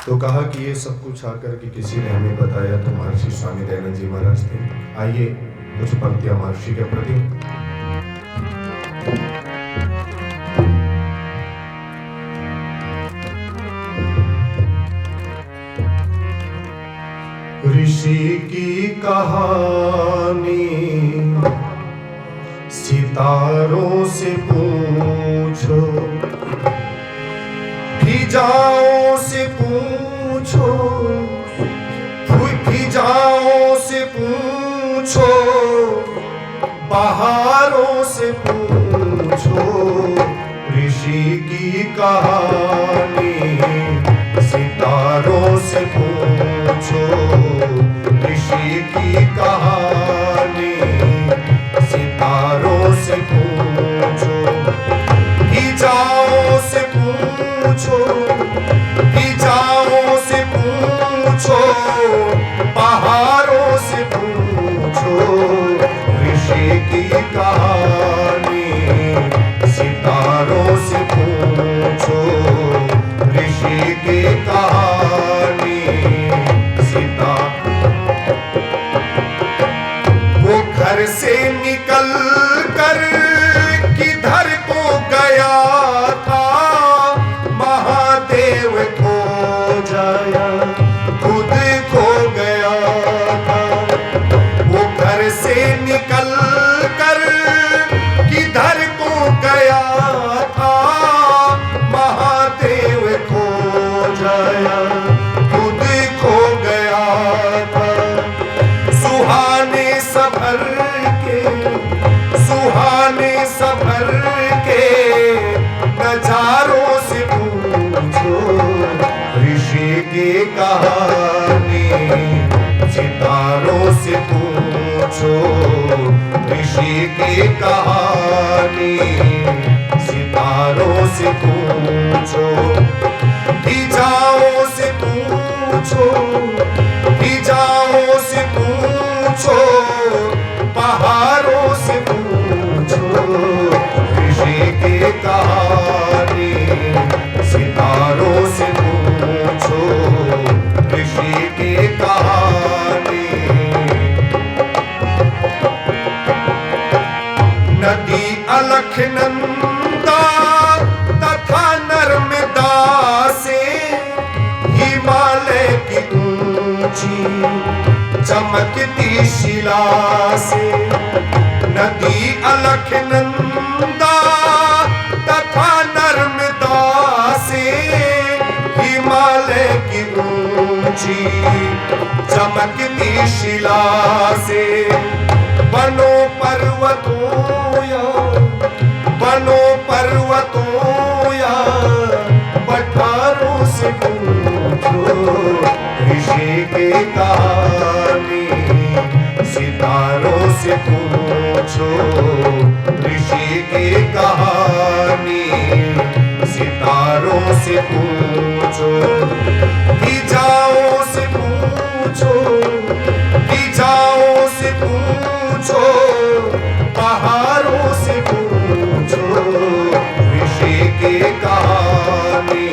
तो कहा कि ये सब कुछ आकर के किसी ने हमें बताया तो महर्षि स्वामी दयानंद जी महाराज थे। आइए कुछ पंक्तियां महर्षि के प्रति। ऋषि की कहानी सितारों से पूछो, फिजाओं से पूछो, फिजाओं से पूछो, बहारों से पूछो। ऋषि की कहानी सितारों से पूछो, ऋषि की कहानी सितारों से पूछो, फिजाओं से पूछो, फिजाओं से पूछो, पहाड़ों से पूछो। ऋषि की कहानी सितारों से पूछो, ऋषि की कहानी वो घर से निकल कर किधर को गया था, महादेव खो जाया, खुद खो गया था। वो घर से निकल कर किधर को गया था, महादेव खो जाया, खुद खो गया था। सुहाने सफर के, सुहाने सफर के नजारों से पूछो। ऋषि की कहानी सितारों से पूछो, ऋषि की कहानी सितारों से पूछो, फिजाओं से पूछो, फिजाओं से पूछो, पहाड़ों से पूछो। ऋषि की कहानी सितारों से पूछो, ऋषि की कहानी। नदी अलखनंदा तथा नर्मदा से, हिमालय की ऊंची चमकती शिला से। नदी अलखनंदा तथा नर्मदा से, हिमालय की ऊंची चमकती शिला से। बनो पर्वतों या, बनो पर्वतों या पठारों से पूछो। ऋषि की कहानी सितारों से पूछो, ऋषि की कहानी सितारों से पूछो। फिजाओं से पूछो, फिजाओं से पूछो, पहाड़ों से पूछो। ऋषि की कहानी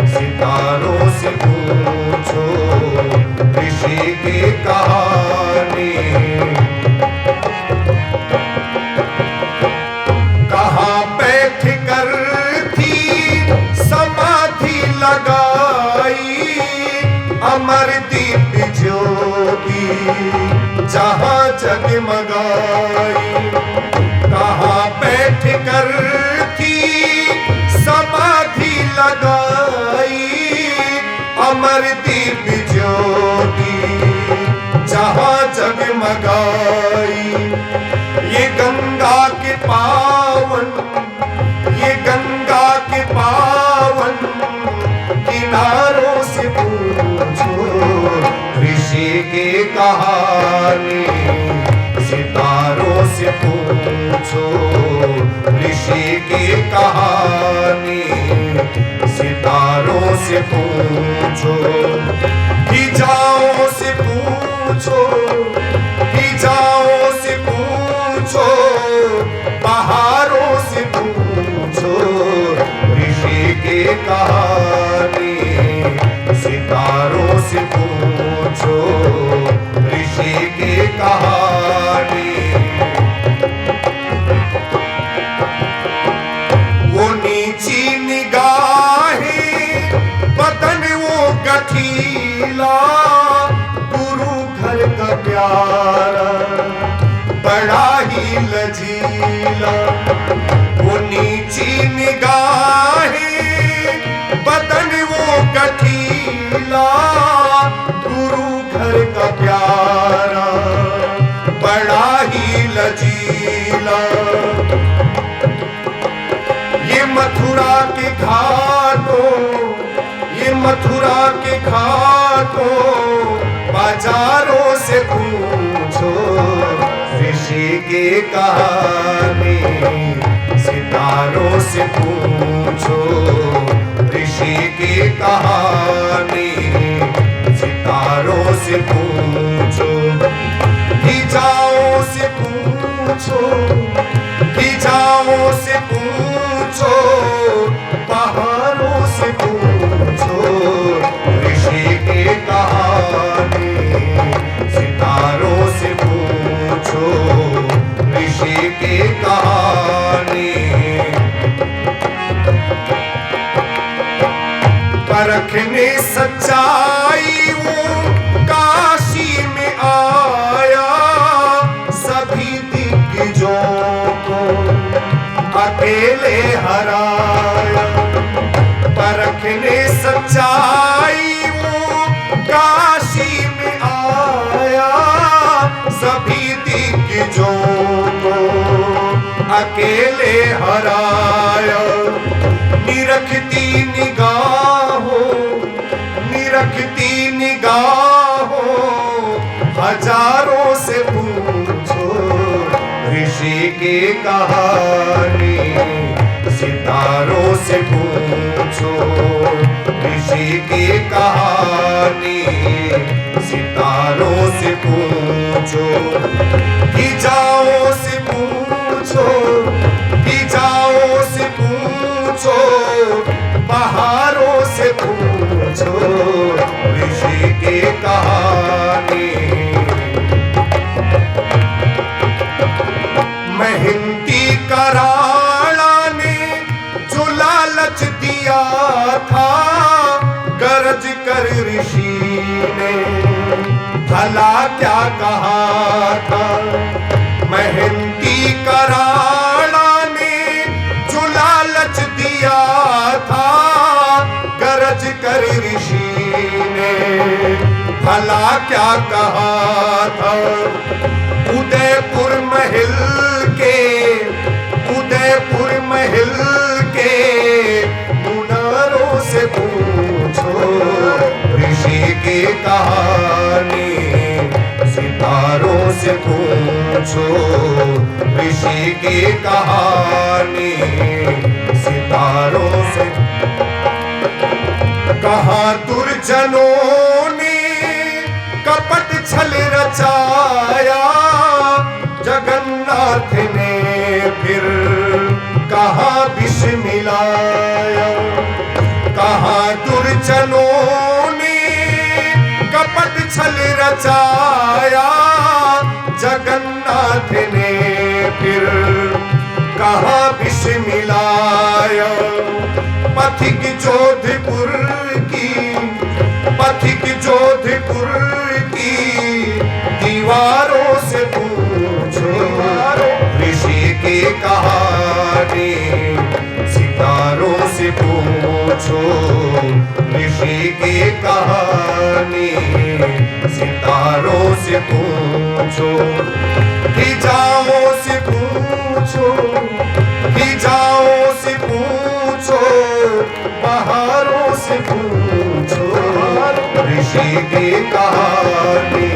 सितारों से पूछो, ऋषि की कहानी। कहाँ बैठ कर थी समाधि लगाई, अमर दीप ज्योति जहाँ जगमगाई। कहाँ बैठ कर थी समाधि लगाई, अमर दीप ज्योति जहाँ जगमगाई। ये गंगा के पावन, ये गंगा के पावन किनारों से पूछो। ऋषि की कहानी सितारों से पूछो, ऋषि की कहानी सितारों से पूछो। फिजाओं से पूछो, फिजाओं से पूछो, पहाड़ों से पूछो। ऋषि की कहानी रसीला, गुरु घर का प्यारा बड़ा ही लजीला। वो नीची निगाहें, बदन वो कठीला, गुरु घर का प्यारा बड़ा ही लजीला। ये मथुरा के घाटों, ये मथुरा के घाटों, बाजारों से पूछो ऋषि के कहानी, सितारों से पूछो ऋषि की कहानी, सितारों से पूछो। हिजाओं से पूछो, हिजाओं से पूछो, पहाड़ों से पूछो ऋषि की कहानी, सितारों से पूछो ऋषि की कहानी। परखने सच्चाई वो काशी में आया, सभी दिग्गजों को अकेले हराया। परखने सच्चाई वो काशी में आया, सभी दिग्गजों को अकेले हराया। निरखती निगाहों, निरखती निगाहों, हजारों से पूछो ऋषि की कहानी, सितारों से पूछो ऋषि की कहानी, सितारों से पूछो। हिजाओं से पूछो, हिजाओं से पूछो, पहाड़ों से पूछो ऋषि की कहानी। मेहनती कराड़ा ने जो लालच दिया था, गरज कर ऋषि ने भला क्या कहा था। मेहनती कराड़ा ने जो लालच दिया था, गरज कर ऋषि ने भला क्या कहा था। उदयपुर महल के, उदयपुर महल के मुनारों से पूछो ऋषि की कहानी, सितारों से पूछो ऋषि की कहानी, सितारों से। कहाँ दुर्जनों ने कपट छल रचाया, जगन्नाथ ने फिर कहाँ विष मिलाया। कहाँ दुर्जनों ने कपट छल रचाया, जगन्नाथ ने फिर कहाँ विष मिलाया। पथिक जोधपुर की, पथिक जोधपुर की दीवारों से पूछो ऋषि की कहानी, सितारों से पूछो ऋषि की कहानी, सितारों से पूछो। हिजाओं से पूछो, हिजाओं से पूछो, पहाड़ों से पूछो ऋषि की कहानी,